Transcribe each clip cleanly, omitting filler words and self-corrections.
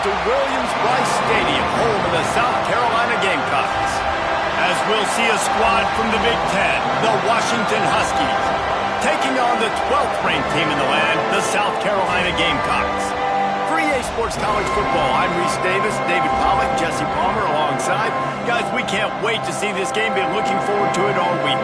to Williams-Brice Stadium, home of the South Carolina Gamecocks. As we'll see a squad from the Big Ten, the Washington Huskies, taking on the 12th ranked team in the land, the South Carolina Gamecocks. For EA Sports College Football, I'm Reese Davis, David Pollack, Jesse Palmer alongside. Guys, we can't wait to see this game. Been looking forward to it all week.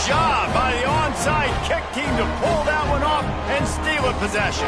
Job by the onside kick team to pull that one off and steal a possession.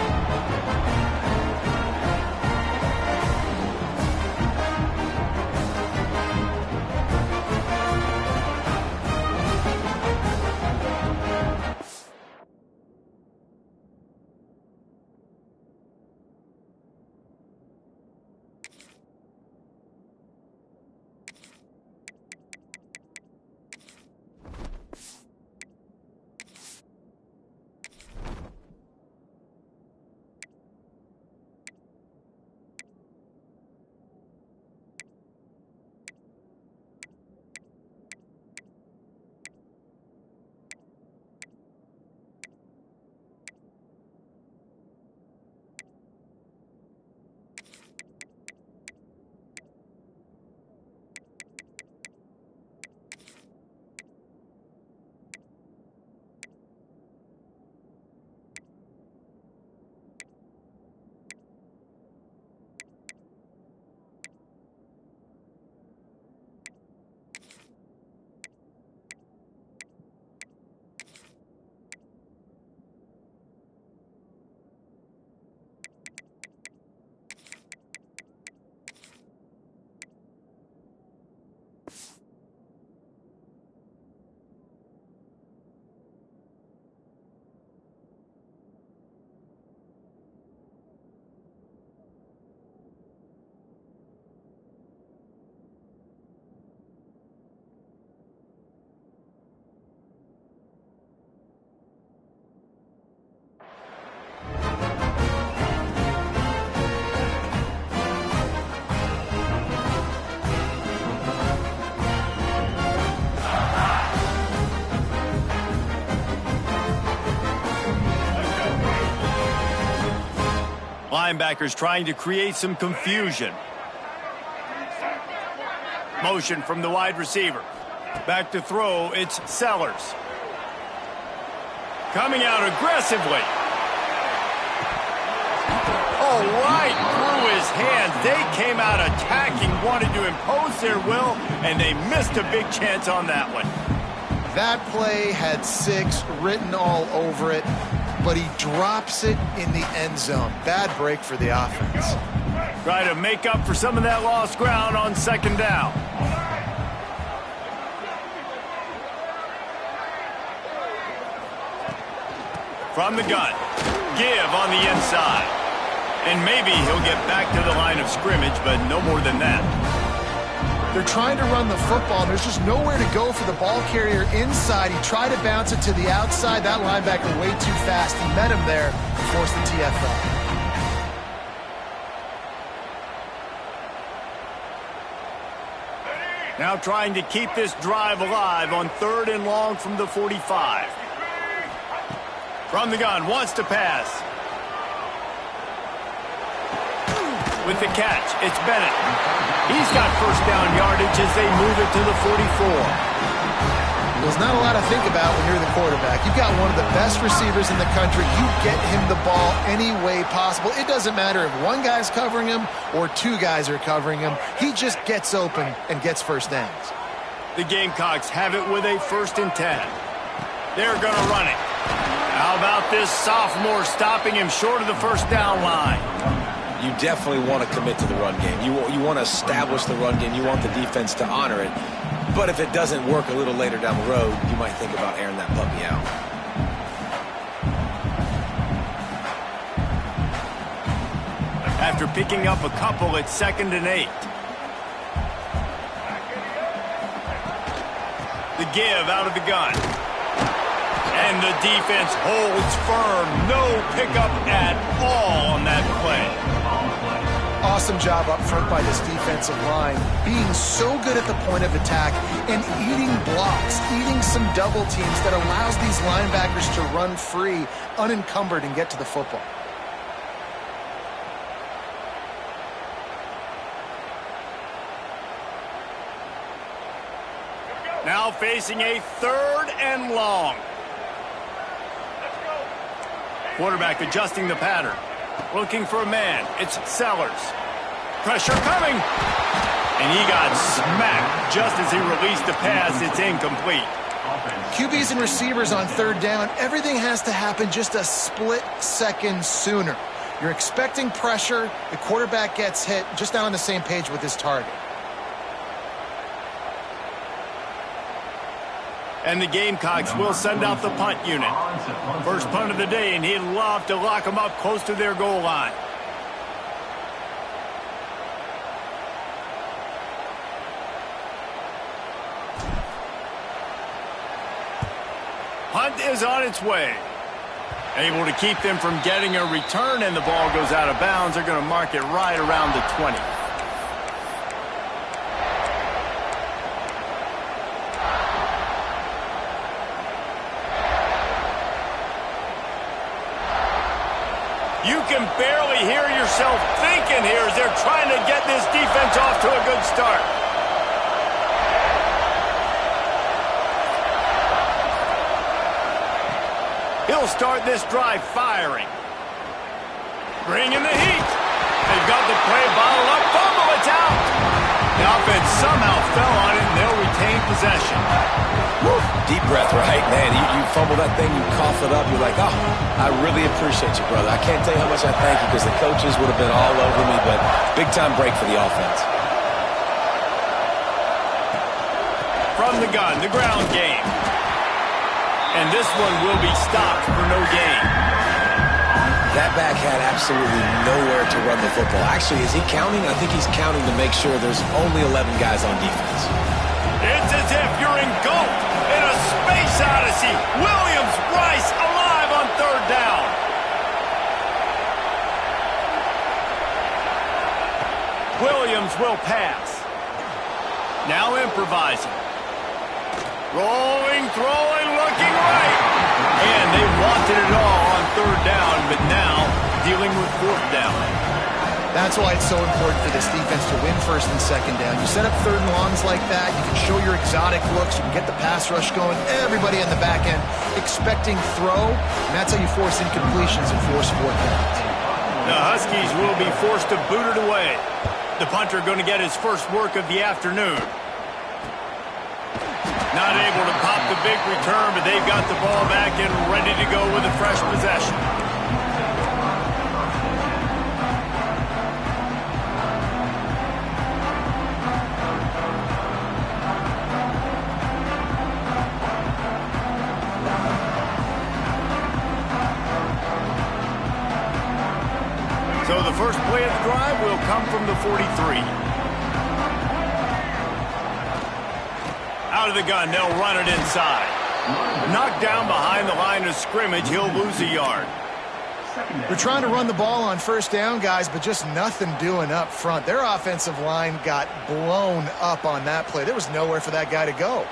Linebackers trying to create some confusion. Motion from the wide receiver. Back to throw, it's Sellers. Coming out aggressively. Oh, right through his hands. They came out attacking, wanted to impose their will, and they missed a big chance on that one. That play had 6 written all over it, but he drops it in the end zone. Bad break for the offense. Try to make up for some of that lost ground on second down. From the gun, give on the inside. And maybe he'll get back to the line of scrimmage, but no more than that. They're trying to run the football, and there's just nowhere to go for the ball carrier inside. He tried to bounce it to the outside. That linebacker way too fast. He met him there, forced the TFL. Now trying to keep this drive alive on 3rd and long from the 45. From the gun, wants to pass. With the catch, it's Bennett. He's got first down yardage as they move it to the 44. There's not a lot to think about when you're the quarterback. You've got one of the best receivers in the country. You get him the ball any way possible. It doesn't matter if one guy's covering him or 2 guys are covering him. He just gets open and gets first downs. The Gamecocks have it with a 1st and 10. They're going to run it. How about this sophomore stopping him short of the first down line? You definitely want to commit to the run game. You want to establish the run game. You want the defense to honor it. But if it doesn't work a little later down the road, you might think about airing that puppy out. after picking up a couple at 2nd and 8. The give out of the gun. And the defense holds firm. No pickup at all on that play. Awesome job up front by this defensive line, being so good at the point of attack and eating blocks, eating some double teams that allows these linebackers to run free, unencumbered, and get to the football. Now facing a 3rd and long. Quarterback adjusting the pattern. Looking for a man. It's Sellers. Pressure coming. And he got smacked just as he released the pass. It's incomplete. QBs and receivers on 3rd down, everything has to happen just a split second sooner. You're expecting pressure. The quarterback gets hit, just not on the same page with his target. And the Gamecocks will send out the punt unit. First punt of the day, and he'd love to lock them up close to their goal line. Punt is on its way. Able to keep them from getting a return, and the ball goes out of bounds. They're going to mark it right around the 20. You can barely hear yourself thinking here as they're trying to get this defense off to a good start. He'll start this drive firing. Bringing the heat. They've got the play bottled up. Fumble, it's out. The offense somehow fell on it, and they'll retain possession. Woo. Deep breath, right? Man, you fumble that thing, you cough it up, you're like, oh, I really appreciate you, brother. I can't tell you how much I thank you because the coaches would have been all over me, but big-time break for the offense. From the gun, the ground game. And this one will be stopped for no gain. That back had absolutely nowhere to run the football. Actually, is he counting? I think he's counting to make sure there's only 11 guys on defense. It's as if you're engulfed in a space odyssey. Williams-Brice alive on 3rd down. Williams will pass. Now improvising. Rolling, throwing, looking right. And they wanted it all on 3rd down, but now dealing with 4th down. That's why it's so important for this defense to win 1st and 2nd down. You set up 3rd and longs like that, you can show your exotic looks, you can get the pass rush going, everybody in the back end expecting throw, and that's how you force incompletions and force 4th downs. The Huskies will be forced to boot it away. The punter going to get his first work of the afternoon. Not able to pop the big return, but they've got the ball back and ready to go with a fresh possession. So the first play of the drive will come from the 43. Out of the gun, they'll run it inside. Knocked down behind the line of scrimmage, he'll lose a yard. We're trying to run the ball on 1st down, guys, but just nothing doing up front. Their offensive line got blown up on that play. There was nowhere for that guy to go.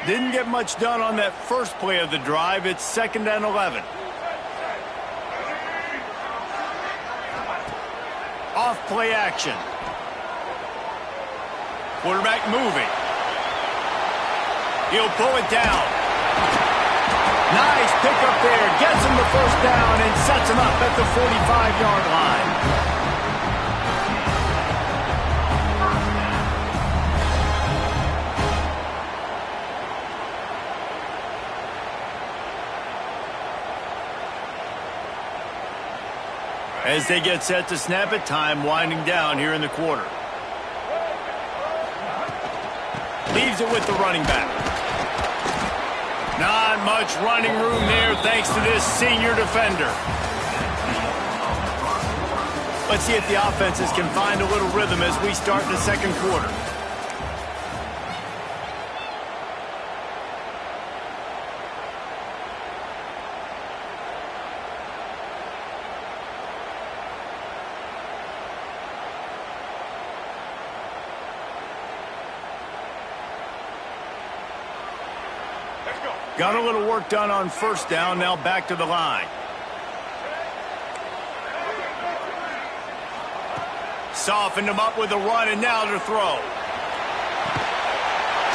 Didn't get much done on that first play of the drive. It's 2nd and 11. Off play action. Quarterback moving. He'll pull it down. Nice pick up there. Gets him the 1st down and sets him up at the 45-yard line. As they get set to snap it, time winding down here in the quarter. Leaves it with the running back. Not much running room there thanks to this senior defender. Let's see if the offenses can find a little rhythm as we start the second quarter. Got a little work done on first down, now back to the line. Softened him up with a run, and now to throw.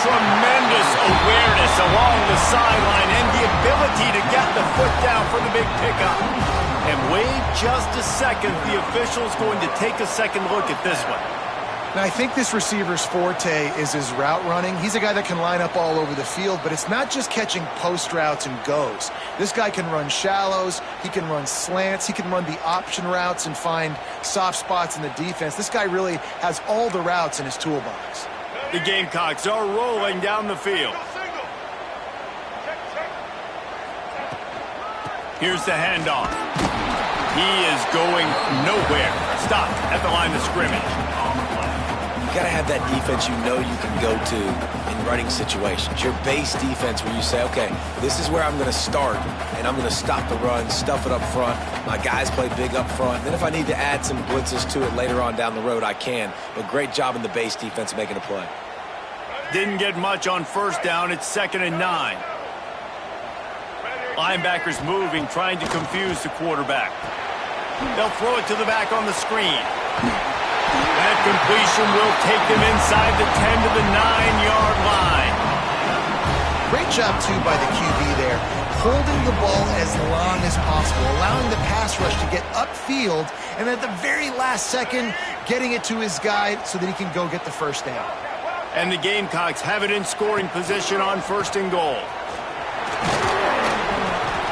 Tremendous awareness along the sideline and the ability to get the foot down for the big pickup. And wait just a second, the official's going to take a second look at this one. Now, I think this receiver's forte is his route running. He's a guy that can line up all over the field, but it's not just catching post routes and goes. This guy can run shallows, he can run slants, he can run the option routes and find soft spots in the defense. This guy really has all the routes in his toolbox. The Gamecocks are rolling down the field. Here's the handoff. He is going nowhere. Stopped at the line of scrimmage. You got to have that defense you know you can go to in running situations. Your base defense where you say, okay, this is where I'm going to start, and I'm going to stop the run, stuff it up front. My guys play big up front. Then if I need to add some blitzes to it later on down the road, I can. But great job in the base defense making a play. Didn't get much on first down. It's 2nd and 9. Linebackers moving, trying to confuse the quarterback. They'll throw it to the back on the screen. That completion will take them inside the 10 to the 9-yard line. Great job, too, by the QB there. Holding the ball as long as possible, allowing the pass rush to get upfield, and at the very last second, getting it to his guy so that he can go get the first down. And the Gamecocks have it in scoring position on 1st and goal.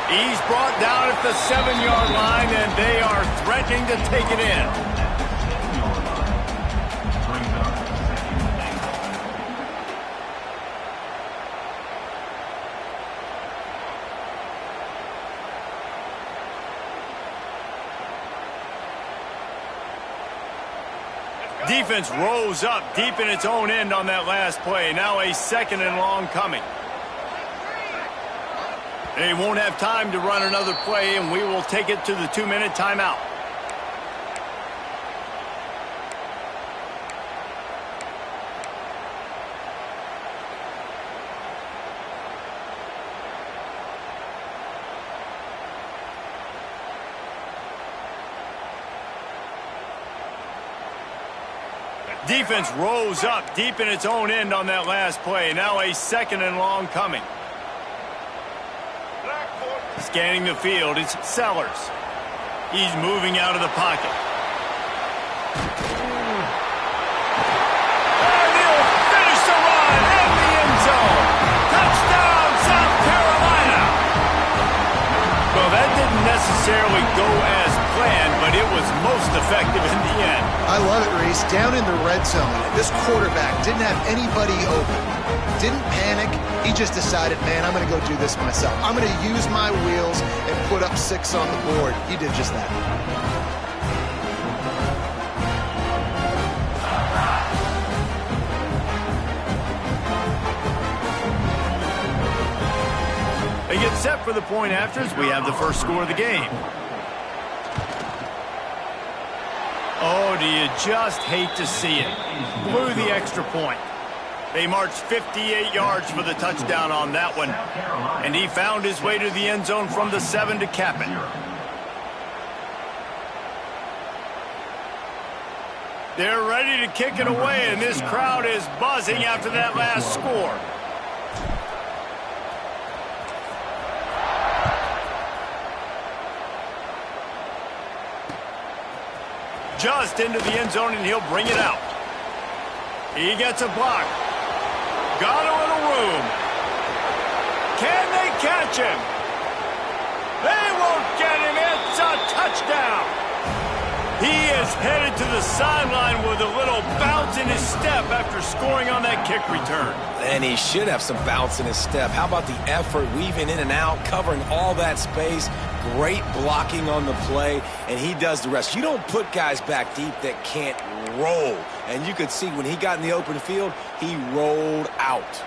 He's brought down at the 7-yard line, and they are threatening to take it in. Defense rose up deep in its own end on that last play. Now a 2nd and long coming. They won't have time to run another play, and we will take it to the 2-minute timeout. Defense rose up deep in its own end on that last play. Now a 2nd and long coming. Scanning the field, it's Sellers. He's moving out of the pocket. And he'll finish the run in the end zone. Touchdown, South Carolina. Well, that didn't necessarily go as planned, but it was most effective in the end. I love it, Reese. Down in the red zone, this quarterback didn't have anybody open. Didn't panic. He just decided, man, I'm going to go do this myself. I'm going to use my wheels and put up 6 on the board. He did just that. They get set for the point after as we have the first score of the game. Oh, do you just hate to see it? Blew the extra point. They marched 58 yards for the touchdown on that one. And he found his way to the end zone from the 7 to cap it. They're ready to kick it away, and this crowd is buzzing after that last score. Just into the end zone, and he'll bring it out. He gets a block. Got a little room. Can they catch him? They won't get him. It's a touchdown. He is headed to the sideline with a little bounce in his step after scoring on that kick return. And he should have some bounce in his step. How about the effort, weaving in and out, covering all that space, great blocking on the play, and he does the rest. You don't put guys back deep that can't roll. And you could see when he got in the open field, he rolled out.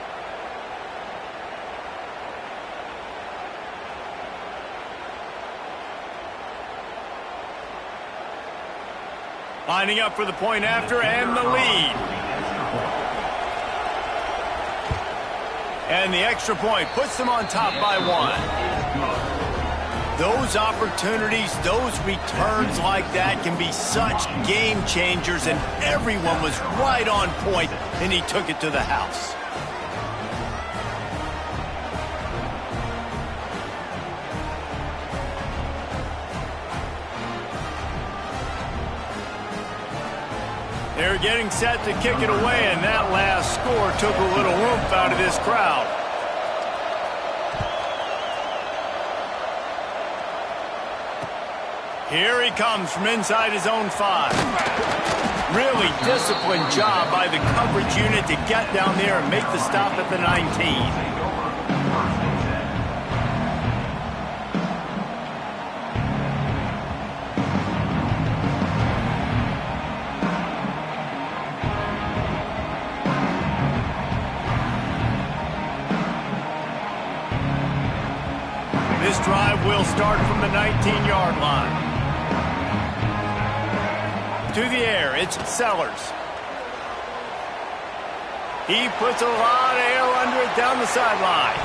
Lining up for the point after and the lead. And the extra point puts them on top by 1. Those opportunities, those returns like that can be such game changers, and everyone was right on point, and he took it to the house. They're getting set to kick it away, and that last score took a little oomph out of this crowd. Here he comes from inside his own 5. Really disciplined job by the coverage unit to get down there and make the stop at the 19. This drive will start from the 19-yard line. To the air, it's Sellers. He puts a lot of air under it down the sideline.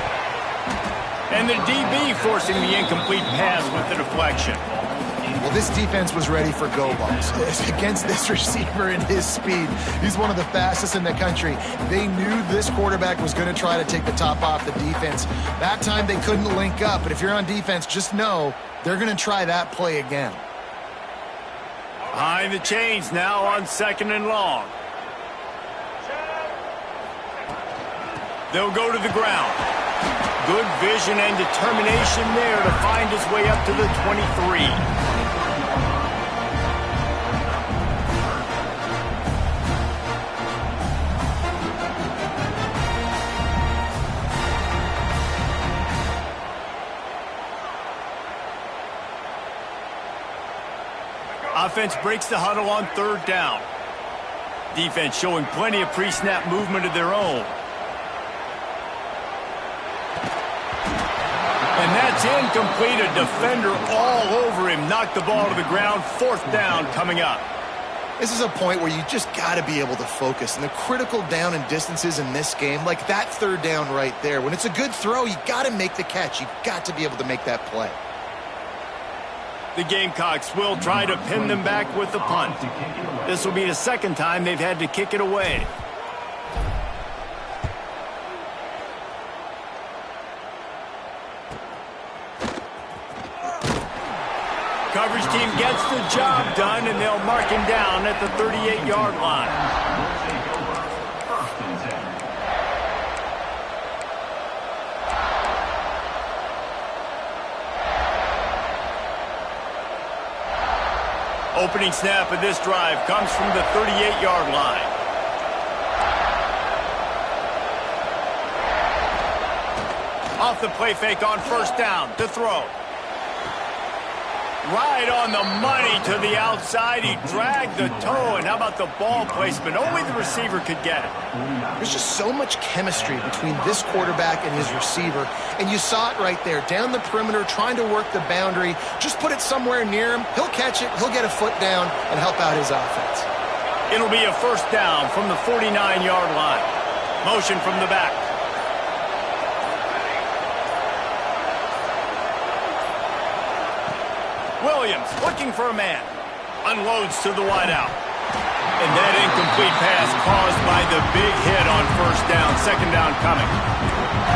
And the DB forcing the incomplete pass with the deflection. Well, this defense was ready for go balls against this receiver and his speed. He's one of the fastest in the country. They knew this quarterback was going to try to take the top off the defense. That time they couldn't link up, but if you're on defense, just know they're going to try that play again. Behind the chains now on 2nd and long. They'll go to the ground. Good vision and determination there to find his way up to the 23. Offense breaks the huddle on 3rd down. Defense showing plenty of pre-snap movement of their own. And that's incomplete. A defender all over him. Knocked the ball to the ground. 4th down coming up. This is a point where you just got to be able to focus. And the critical down and distances in this game, like that 3rd down right there, when it's a good throw, you got to make the catch. You got to be able to make that play. The Gamecocks will try to pin them back with the punt. This will be the 2nd time they've had to kick it away. Coverage team gets the job done, and they'll mark him down at the 38-yard line. Opening snap of this drive comes from the 38-yard line. Off the play fake on 1st down to throw. Right on the money to the outside. He dragged the toe, and how about the ball placement? Only the receiver could get it. There's just so much chemistry between this quarterback and his receiver, and you saw it right there, down the perimeter, trying to work the boundary. Just put it somewhere near him. He'll catch it, he'll get a foot down, and help out his offense. It'll be a 1st down from the 49-yard line. Motion from the back. Williams looking for a man. Unloads to the wideout. And that incomplete pass caused by the big hit on 1st down. 2nd down coming.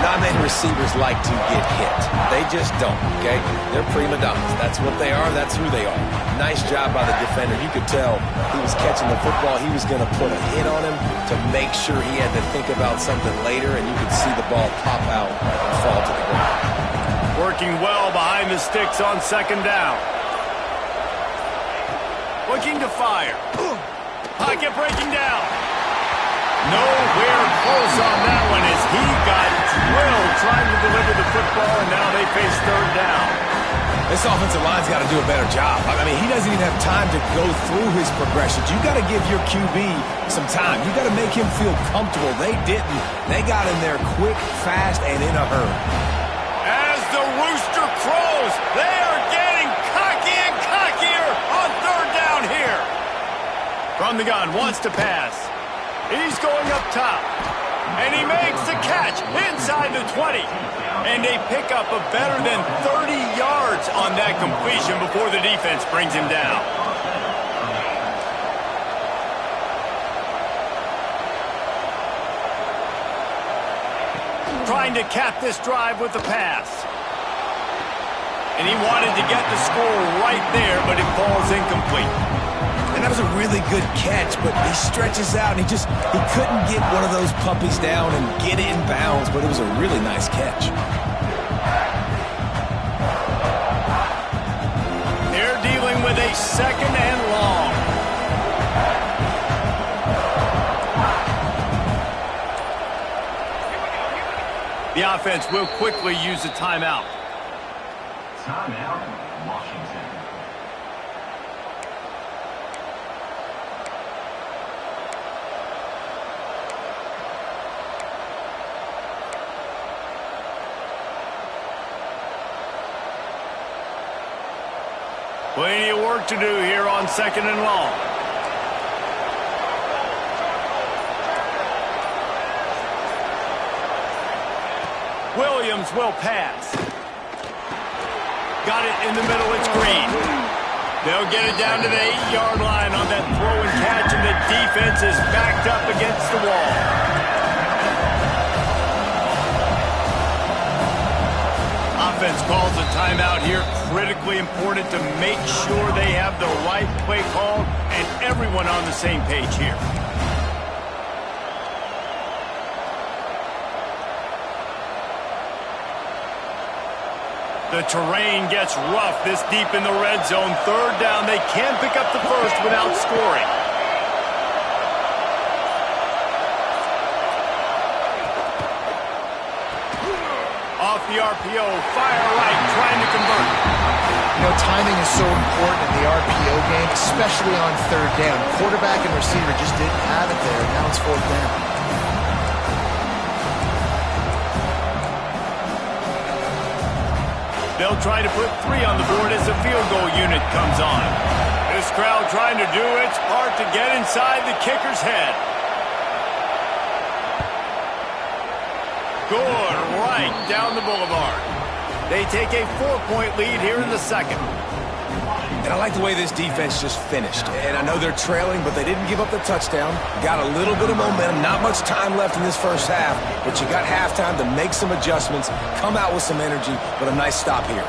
Not many receivers like to get hit. They just don't, okay? They're prima donnas. That's what they are. That's who they are. Nice job by the defender. You could tell he was catching the football. He was going to put a hit on him to make sure he had to think about something later, and you could see the ball pop out and fall to the ground. Working well behind the sticks on 2nd down. Looking to fire. Pocket breaking down. Nowhere close on that one as he got drilled trying to deliver the football, and now they face third down. This offensive line's got to do a better job. I mean, he doesn't even have time to go through his progressions. You got to give your QB some time. You got to make him feel comfortable. They didn't. They got in there quick, fast, and in a hurry. As the rooster crows, they are getting cocky and cockier on third down here. From the gun, wants to pass. He's going up top. And he makes the catch inside the 20. And a pickup of better than 30 yards on that completion before the defense brings him down. Trying to cap this drive with the pass. And he wanted to get the score right there, but it falls incomplete. And that was a really good catch, but he stretches out, and he couldn't get one of those puppies down and get it in bounds, but it was a really nice catch. They're dealing with a second and long. The offense will quickly use a timeout. Timeout, Washington. Plenty of work to do here on second and long. Williams will pass. Got it in the middle, it's Green. They'll get it down to the 8-yard line on that throw and catch, and the defense is backed up against the wall. Offense calls a timeout here. Critically important to make sure they have the right play call and everyone on the same page here. The terrain gets rough this deep in the red zone. Third down, they can't pick up the first without scoring. Off the RPO, fire right, trying to convert. You know, timing is so important in the RPO game, especially on third down. Quarterback and receiver just didn't have it there. Now it's fourth down. They'll try to put 3 on the board as the field goal unit comes on. This crowd trying to do its part to get inside the kicker's head. Good, right down the boulevard. They take a 4-point lead here in the second. And I like the way this defense just finished. And I know they're trailing, but they didn't give up the touchdown. Got a little bit of momentum. Not much time left in this first half, but you got halftime to make some adjustments, come out with some energy, but a nice stop here.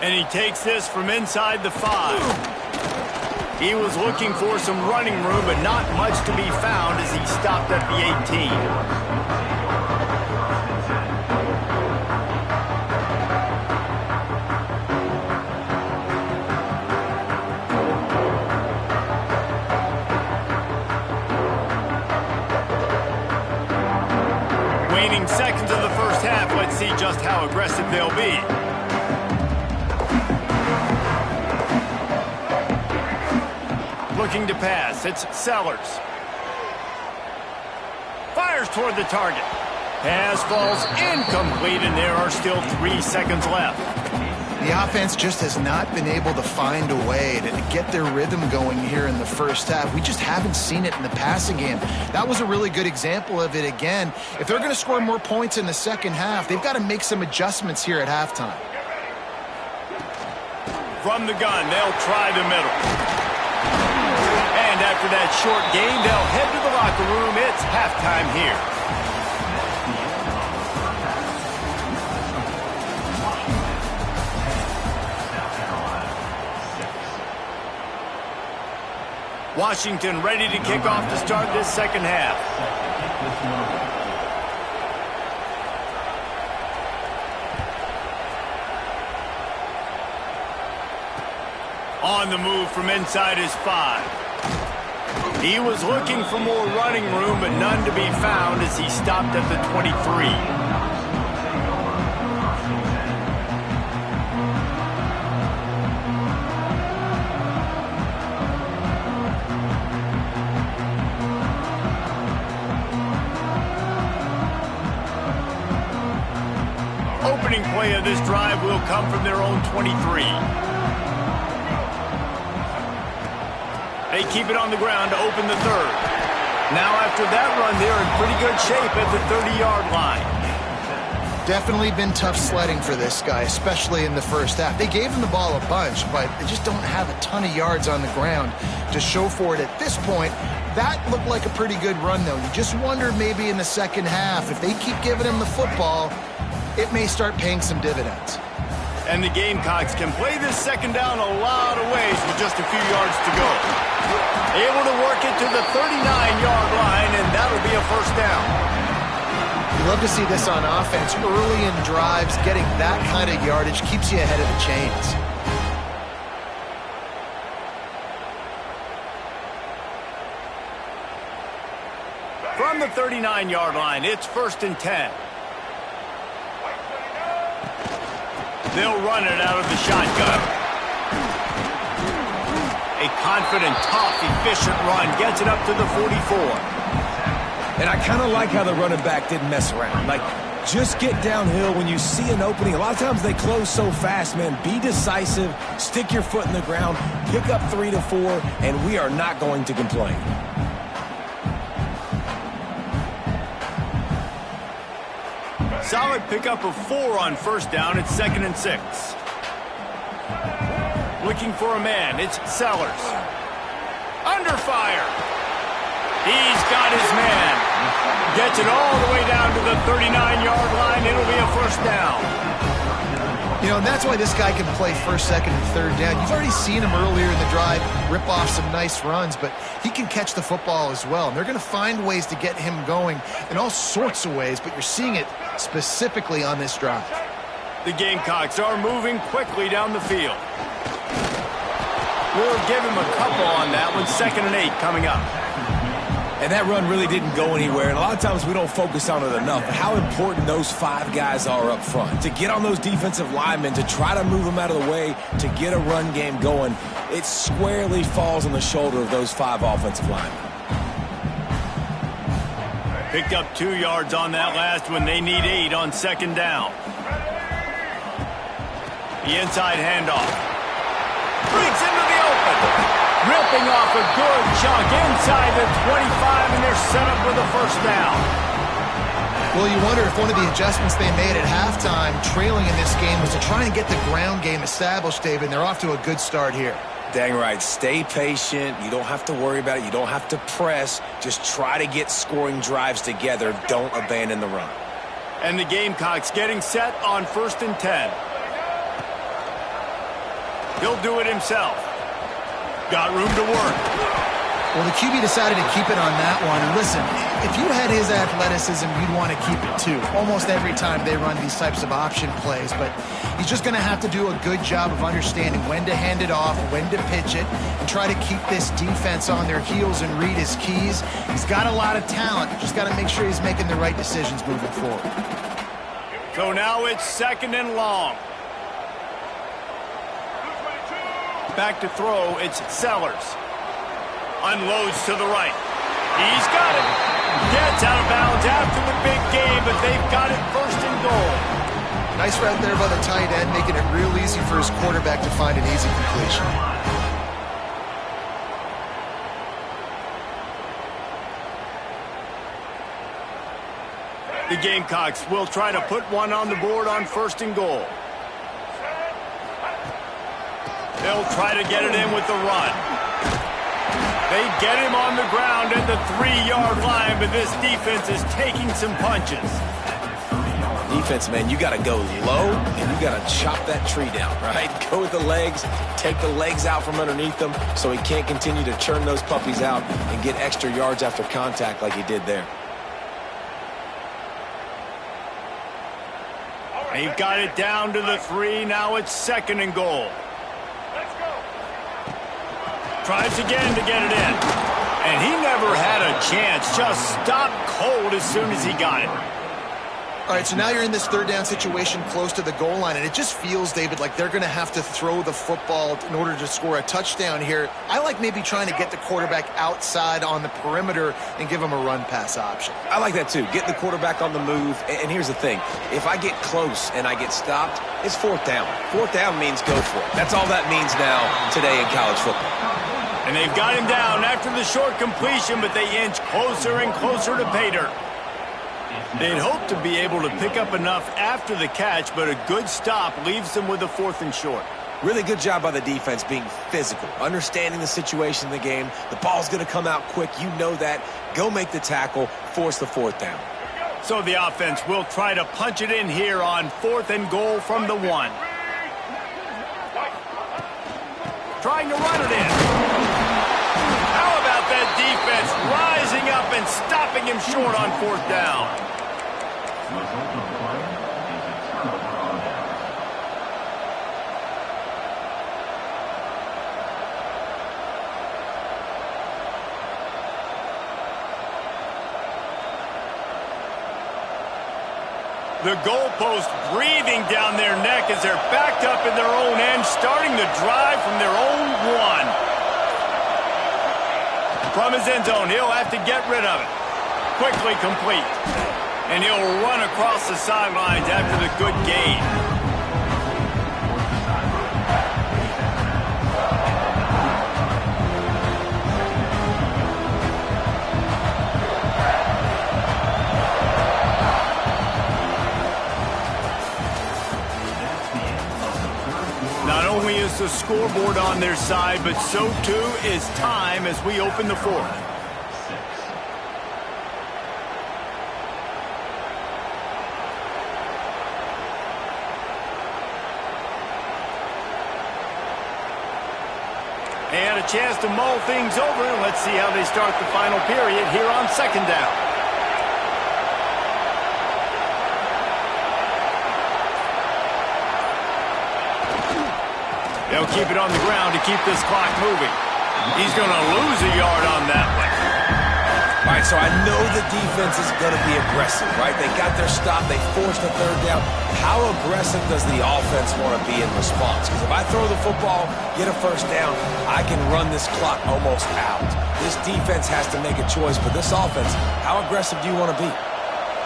And he takes this from inside the 5. He was looking for some running room, but not much to be found as he stopped at the 18. Waning seconds of the first half, let's see just how aggressive they'll be. Looking to pass, it's Sellers. Fires toward the target. Pass falls incomplete, and there are still 3 seconds left. The offense just has not been able to find a way to get their rhythm going here in the first half. We just haven't seen it in the passing game. That was a really good example of it again. If they're going to score more points in the second half, they've got to make some adjustments here at halftime. From the gun, they'll try the middle. And after that short game, they'll head to the locker room. It's halftime here. Washington ready to kick off to start this second half. On the move from inside his 5. He was looking for more running room, but none to be found as he stopped at the 23. Opening play of this drive will come from their own 23. They keep it on the ground to open the third. Now after that run, they're in pretty good shape at the 30-yard line. Definitely been tough sledding for this guy, especially in the first half. They gave him the ball a bunch, but they just don't have a ton of yards on the ground to show for it at this point. That looked like a pretty good run, though. You just wonder maybe in the second half, if they keep giving him the football, it may start paying some dividends. And the Gamecocks can play this second down a lot of ways with just a few yards to go. Able to work it to the 39-yard line, and that'll be a first down. You love to see this on offense. Early in drives, getting that kind of yardage keeps you ahead of the chains. From the 39-yard line, it's 1st and 10. They'll run it out of the shotgun. A confident, tough, efficient run gets it up to the 44. And I kind of like how the running back didn't mess around. Like, just get downhill when you see an opening. A lot of times they close so fast, man. Be decisive, stick your foot in the ground, pick up 3 to 4, and we are not going to complain. Solid pickup of 4 on first down. It's 2nd and 6. Looking for a man. It's Sellers. Under fire. He's got his man. Gets it all the way down to the 39-yard line. It'll be a first down. You know, and that's why this guy can play first, second, and third down. You've already seen him earlier in the drive rip off some nice runs, but he can catch the football as well. And they're going to find ways to get him going in all sorts of ways, but you're seeing it specifically on this drive. The Gamecocks are moving quickly down the field. We'll give him a couple on that one. 2nd and 8 coming up. And that run really didn't go anywhere. And a lot of times we don't focus on it enough. But how important those 5 guys are up front. To get on those defensive linemen, to try to move them out of the way, to get a run game going, it squarely falls on the shoulder of those 5 offensive linemen. Picked up 2 yards on that last one. They need 8 on 2nd down. The inside handoff. Breaks into the open. Ripping off a good chunk inside the 25, and they're set up with a first down. Well, you wonder if one of the adjustments they made at halftime, trailing in this game, was to try and get the ground game established, David. And they're off to a good start here. Dang right. Stay patient. You don't have to worry about it. You don't have to press. Just try to get scoring drives together. Don't abandon the run. And the Gamecocks getting set on 1st and 10. He'll do it himself. Got room to work. Well, the QB decided to keep it on that one. And listen, if you had his athleticism, you'd want to keep it too. Almost every time they run these types of option plays. But he's just going to have to do a good job of understanding when to hand it off, when to pitch it, and try to keep this defense on their heels and read his keys. He's got a lot of talent. Just got to make sure he's making the right decisions moving forward. So now it's 2nd and long. Back to throw, it's Sellers. Unloads to the right. He's got it. Gets out of bounds after the big game, but they've got it 1st and goal. Nice route there by the tight end, making it real easy for his quarterback to find an easy completion. The Gamecocks will try to put one on the board on 1st and goal. They'll try to get it in with the run. They get him on the ground at the 3-yard line, but this defense is taking some punches. Defense, man, you got to go low, and you got to chop that tree down, right? Go with the legs, take the legs out from underneath them so he can't continue to churn those puppies out and get extra yards after contact like he did there. They've got it down to the 3. Now it's 2nd and goal. Tries again to get it in. And he never had a chance. Just stopped cold as soon as he got it. All right, so now you're in this third down situation close to the goal line, and it just feels, David, like they're going to have to throw the football in order to score a touchdown here. I like maybe trying to get the quarterback outside on the perimeter and give him a run-pass option. I like that, too. Get the quarterback on the move. And here's the thing. If I get close and I get stopped, it's fourth down. Fourth down means go for it. That's all that means now today in college football. And they've got him down after the short completion, but they inch closer and closer to pay dirt. They'd hope to be able to pick up enough after the catch, but a good stop leaves them with a 4th and short. Really good job by the defense being physical, understanding the situation in the game. The ball's going to come out quick. You know that. Go make the tackle, force the 4th down. So the offense will try to punch it in here on 4th and goal from the 1. Trying to run it in. How about that defense rising up and stopping him short on 4th down? Result of play is a turnover on down. The goalpost breathing down their neck as they're backed up in their own end, starting the drive from their own 1. From his end zone, he'll have to get rid of it. Quickly complete. And he'll run across the sidelines after the good gain. Not only is the scoreboard on their side, but so too is time as we open the 4th. And a chance to mull things over. Let's see how they start the final period here on 2nd down. They'll keep it on the ground to keep this clock moving. He's going to lose a yard on that one. All right, so I know the defense is going to be aggressive, right? They got their stop. They forced the 3rd down. How aggressive does the offense want to be in response? Because if I throw the football, get a 1st down, I can run this clock almost out. This defense has to make a choice, but this offense, how aggressive do you want to be?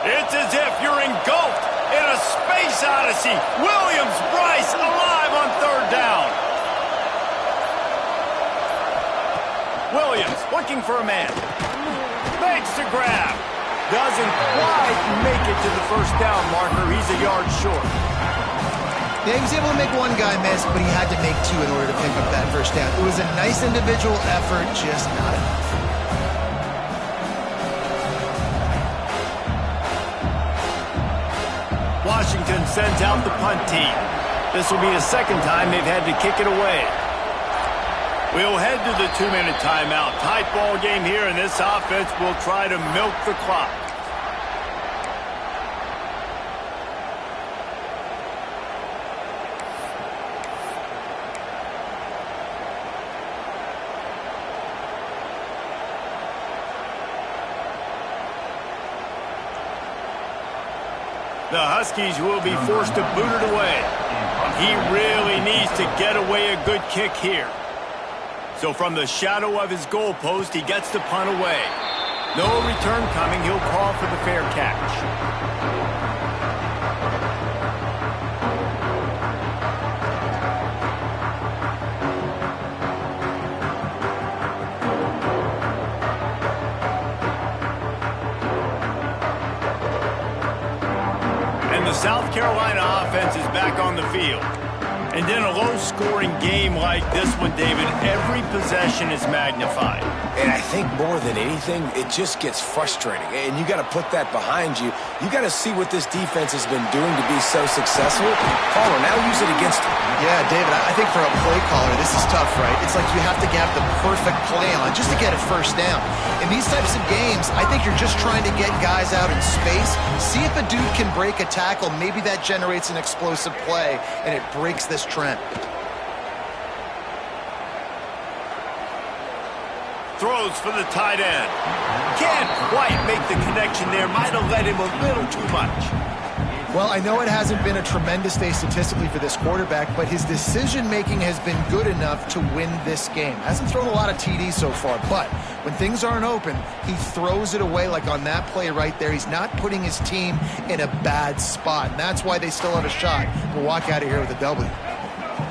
It's as if you're engulfed in a space odyssey. Williams-Brice alive on 3rd down. Williams looking for a man. Makes the grab. Doesn't quite make it to the 1st down marker. He's a yard short. Yeah, he was able to make one guy miss, but he had to make 2 in order to pick up that 1st down. It was a nice individual effort, just not enough. Washington sends out the punt team. This will be the 2nd time they've had to kick it away. We'll head to the 2-minute timeout. Tight ball game here, and this offense will try to milk the clock. The Huskies will be forced to boot it away. He really needs to get away a good kick here. So from the shadow of his goalpost, he gets the punt away. No return coming. He'll call for the fair catch. And the South Carolina offense is back on the field. And in a low-scoring game like this one, David, every possession is magnified. And I think more than anything, it just gets frustrating. And you got to put that behind you. You got to see what this defense has been doing to be so successful. Caller, now use it against them. Yeah, David, I think for a play caller, this is tough, right? It's like you have to have the perfect play on just to get a 1st down. In these types of games, I think you're just trying to get guys out in space, see if a dude can break a tackle. Maybe that generates an explosive play, and it breaks this trend. throws for the tight end. Can't quite make the connection there. Might have led him a little too much. Well, I know it hasn't been a tremendous day statistically for this quarterback, but his decision-making has been good enough to win this game. Hasn't thrown a lot of TDs so far, but when things aren't open, he throws it away like on that play right there. He's not putting his team in a bad spot, and that's why they still have a shot to walk out of here with a W.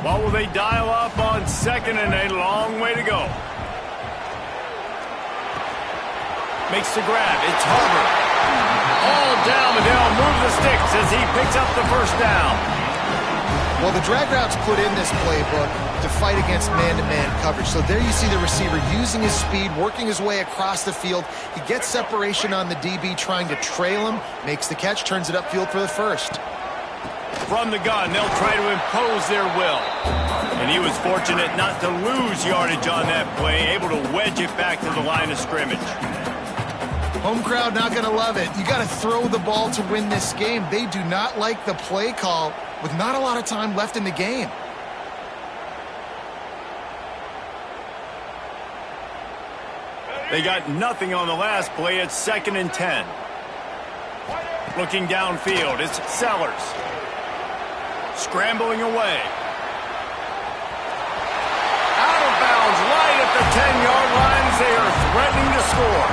What will they dial up on 2nd and a long way to go? Makes the grab. It's Harvard. All down, but they'll move the sticks as he picks up the first down. Well, the drag route's put in this playbook to fight against man-to-man coverage. So there you see the receiver using his speed, working his way across the field. He gets separation on the DB, trying to trail him, makes the catch, turns it upfield for the first. From the gun, they'll try to impose their will. And he was fortunate not to lose yardage on that play, able to wedge it back to the line of scrimmage. Home crowd not going to love it. You got to throw the ball to win this game. They do not like the play call with not a lot of time left in the game. They got nothing on the last play. It's 2nd and 10. Looking downfield, it's Sellers. Scrambling away. Out of bounds, right at the 10-yard line as they are threatening to score.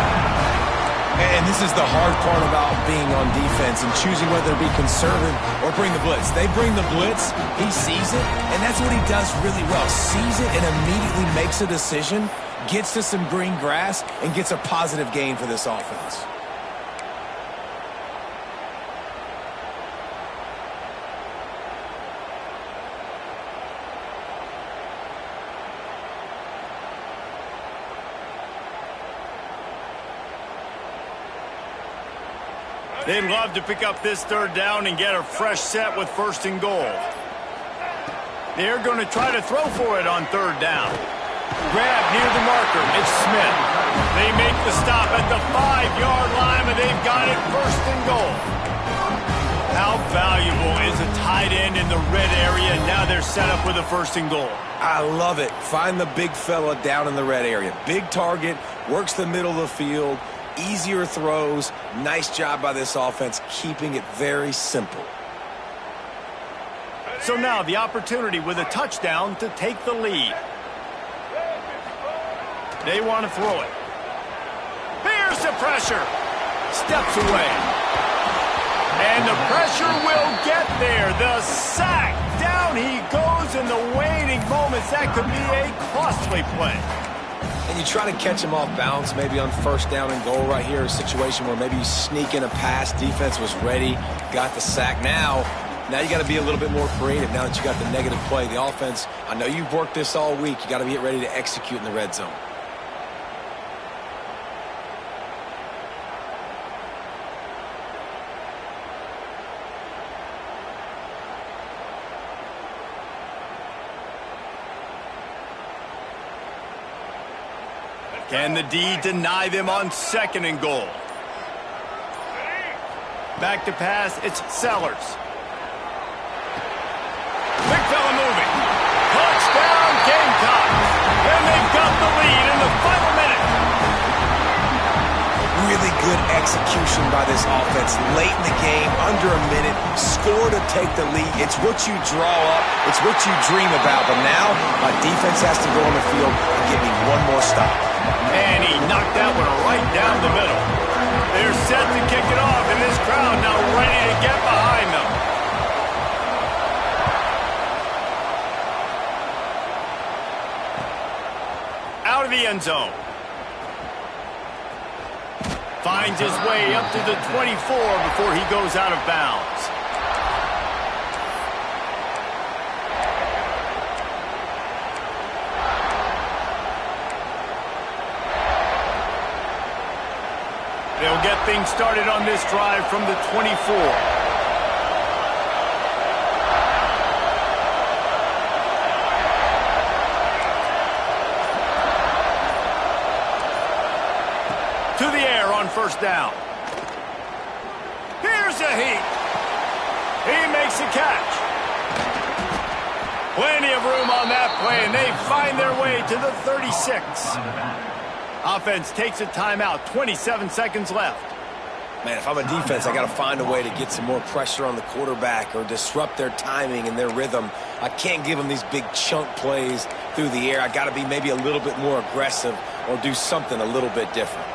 And this is the hard part about being on defense and choosing whether to be conservative or bring the blitz. They bring the blitz, he sees it, and that's what he does really well. Sees it and immediately makes a decision, gets to some green grass, and gets a positive gain for this offense. They'd love to pick up this 3rd down and get a fresh set with 1st and goal. They're going to try to throw for it on 3rd down. Grab near the marker. It's Smith. They make the stop at the 5-yard line, but they've got it 1st and goal. How valuable is a tight end in the red area? Now they're set up with a 1st and goal. I love it. Find the big fella down in the red area. Big target, works the middle of the field. Easier throws. Nice job by this offense, keeping it very simple. So now the opportunity with a touchdown to take the lead. They want to throw it. Here's the pressure. Steps away. And the pressure will get there. The sack. Down he goes in the waiting moments. That could be a costly play. And you try to catch him off balance, maybe on 1st down and goal right here, a situation where maybe you sneak in a pass, defense was ready, got the sack. Now you got to be a little bit more creative now that you got the negative play. The offense, I know you've worked this all week. You got to get ready to execute in the red zone. Can the D deny them on 2nd and goal? Back to pass, it's Sellers. Big fella moving. Touchdown, Gamecocks. And they've got the lead in the final minute. Really good execution by this offense. Late in the game, under a minute, score to take the lead. It's what you draw up. It's what you dream about. But now, my defense has to go on the field and give me one more stop. And he knocked that one right down the middle. They're set to kick it off, and this crowd now ready to get behind them. Out of the end zone. Finds his way up to the 24 before he goes out of bounds. They'll get things started on this drive from the 24. To the air on 1st down. Here's a heat. He makes a catch. Plenty of room on that play, and they find their way to the 36. Offense takes a timeout, 27 seconds left. Man, if I'm a defense, I got to find a way to get some more pressure on the quarterback or disrupt their timing and their rhythm. I can't give them these big chunk plays through the air. I got to be maybe a little bit more aggressive or do something a little bit different.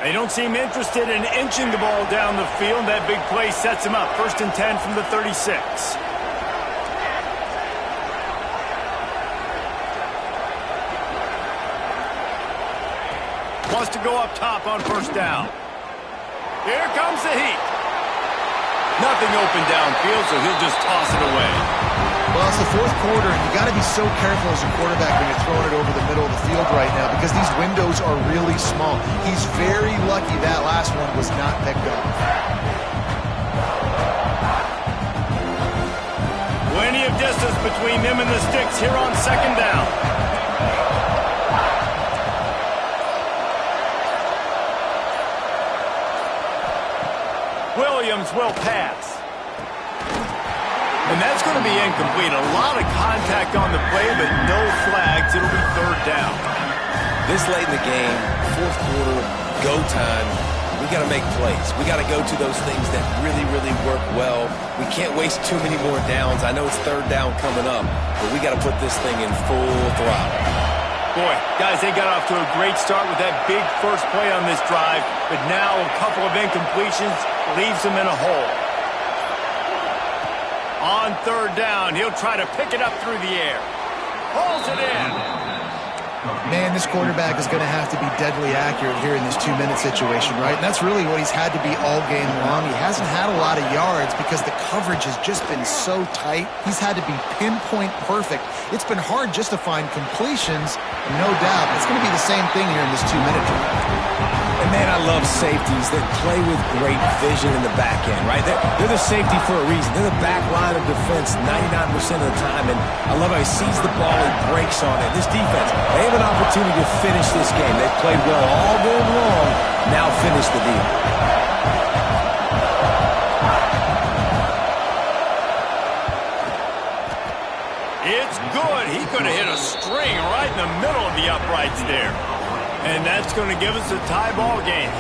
They don't seem interested in inching the ball down the field. That big play sets him up. 1st and 10 from the 36. Wants to go up top on 1st down. Here comes the heat. Nothing open downfield, so he'll just toss it away. Well, it's the 4th quarter, and you got to be so careful as a quarterback when you're throwing it over the middle of the field right now because these windows are really small. He's very lucky that last one was not picked off. Plenty of distance between them and the sticks here on 2nd down. Williams will pass. And that's going to be incomplete. A lot of contact on the play, but no flags. It'll be 3rd down. This late in the game, 4th quarter, go time, we got to make plays. We got to go to those things that really, really work well. We can't waste too many more downs. I know it's 3rd down coming up, but we got to put this thing in full throttle. Boy, guys, they got off to a great start with that big first play on this drive, but now a couple of incompletions leaves them in a hole. On 3rd down, he'll try to pick it up through the air. Pulls it in. Man, this quarterback is going to have to be deadly accurate here in this 2-minute situation, right? And that's really what he's had to be all game long. He hasn't had a lot of yards because the coverage has just been so tight. He's had to be pinpoint perfect. It's been hard just to find completions, no doubt. It's going to be the same thing here in this 2-minute drive. And, man, I love safeties that play with great vision in the back end, right? They're the safety for a reason. They're the back line of defense 99% of the time. And I love how he sees the ball and breaks on it. This defense, they have an opportunity to finish this game. They've played well all game long. Now finish the deal. It's good. He could have hit a string right in the middle of the uprights there. And that's going to give us a tie ball game.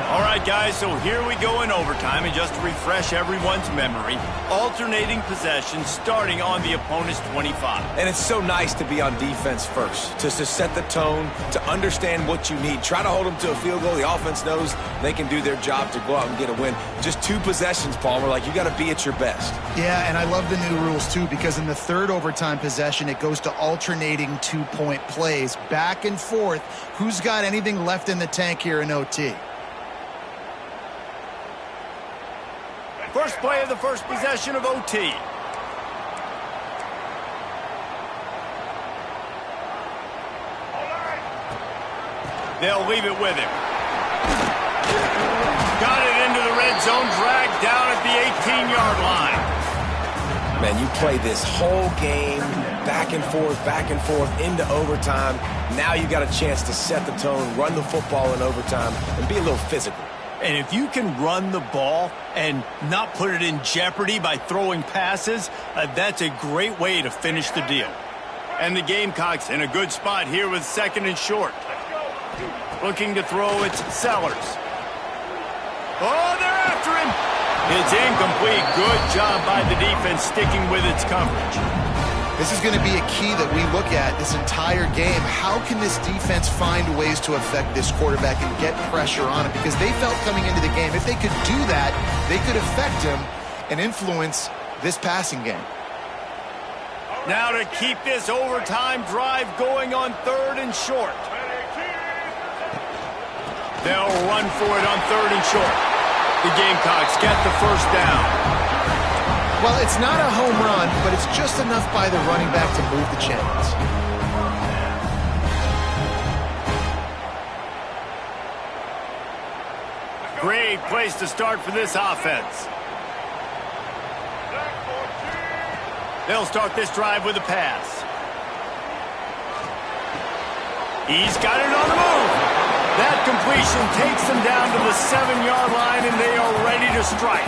All right, guys, so here we go in overtime. And just to refresh everyone's memory, alternating possession starting on the opponent's 25. And it's so nice to be on defense first, to set the tone, to understand what you need. Try to hold them to a field goal. The offense knows they can do their job to go out and get a win. Just 2 possessions, Palmer. Like, you got to be at your best. Yeah, and I love the new rules, too, because in the 3rd overtime possession, it goes to alternating 2-point plays, back and forth. Who's got anything left in the tank here in OT? First play of the first possession of OT. They'll leave it with him. Got it into the red zone, dragged down at the 18-yard line. Man, you play this whole game back and forth into overtime. Now you got a chance to set the tone, run the football in overtime, and be a little physical. And if you can run the ball and not put it in jeopardy by throwing passes, that's a great way to finish the deal. And the Gamecocks in a good spot here with 2nd and short. Looking to throw, it's Sellers. Oh, they're after him. It's incomplete. Good job by the defense sticking with its coverage. This is going to be a key that we look at this entire game. How can this defense find ways to affect this quarterback and get pressure on him? Because they felt coming into the game, if they could do that, they could affect him and influence this passing game. Now to keep this overtime drive going on 3rd and short. They'll run for it on 3rd and short. The Gamecocks get the 1st down. Well, it's not a home run, but it's just enough by the running back to move the chains. Great place to start for this offense. They'll start this drive with a pass. He's got it on the move. That completion takes them down to the 7-yard line, and they are ready to strike.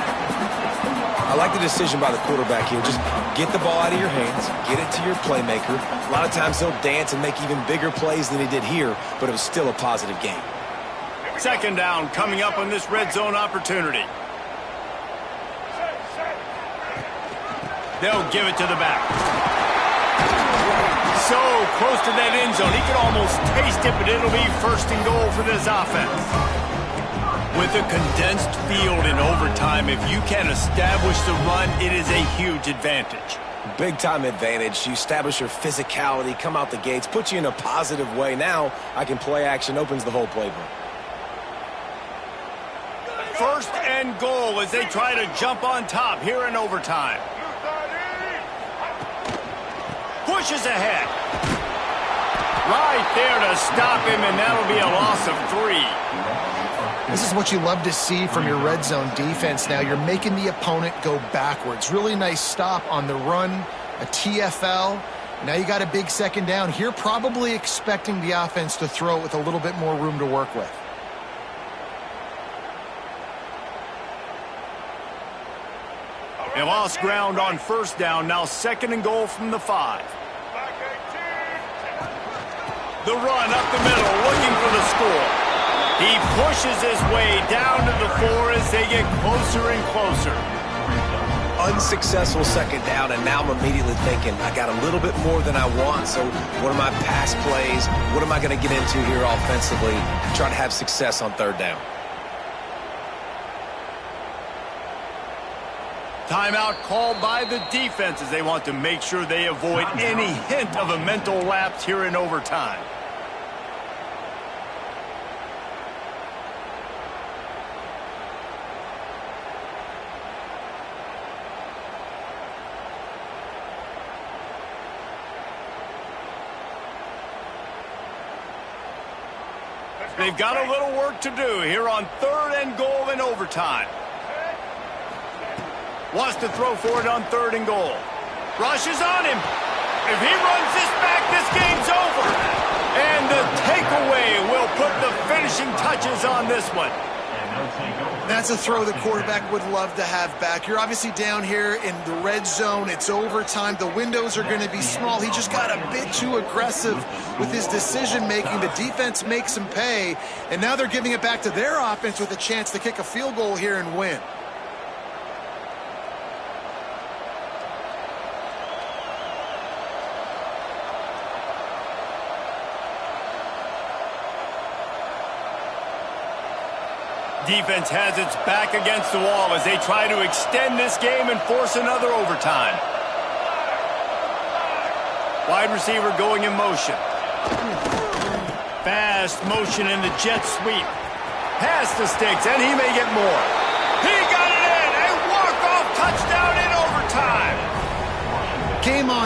I I like the decision by the quarterback here. Just get the ball out of your hands, get it to your playmaker. A lot of times he'll dance and make even bigger plays than he did here, but it was still a positive game. Second down coming up on this red zone opportunity. They'll give it to the back. So close to that end zone. He could almost taste it, but it'll be first and goal for this offense. With a condensed field in overtime, if you can establish the run, it is a huge advantage. Big-time advantage. You establish your physicality, come out the gates, put you in a positive way. Now I can play action, opens the whole playbook. First and goal as they try to jump on top here in overtime. Pushes ahead. Right there to stop him, and that'll be a loss of 3. This is what you love to see from your red zone defense now. You're making the opponent go backwards. Really nice stop on the run, a TFL. Now you got a big second down here, probably expecting the offense to throw it with a little bit more room to work with. They lost ground on first down. Now second and goal from the 5. The run up the middle, looking for the score. He pushes his way down to the 4 as they get closer and closer. Unsuccessful second down, and now I'm immediately thinking, I got a little bit more than I want, so what are my pass plays? What am I going to get into here offensively? Try to have success on third down. Timeout called by the defense as they want to make sure they avoid any hint of a mental lapse here in overtime. They've got a little work to do here on third and goal in overtime. Wants to throw for it on third and goal. Rushes on him. If he runs this back, this game's over. And the takeaway will put the finishing touches on this one. That's a throw the quarterback would love to have back. You're obviously down here in the red zone. It's overtime. The windows are going to be small. He just got a bit too aggressive with his decision-making. The defense makes him pay, and now they're giving it back to their offense with a chance to kick a field goal here and win. Defense has its back against the wall as they try to extend this game and force another overtime. Wide receiver going in motion. Fast motion in the jet sweep. Pass to Sticks, and he may get more. He got it in! A walk-off touchdown in overtime! Game on.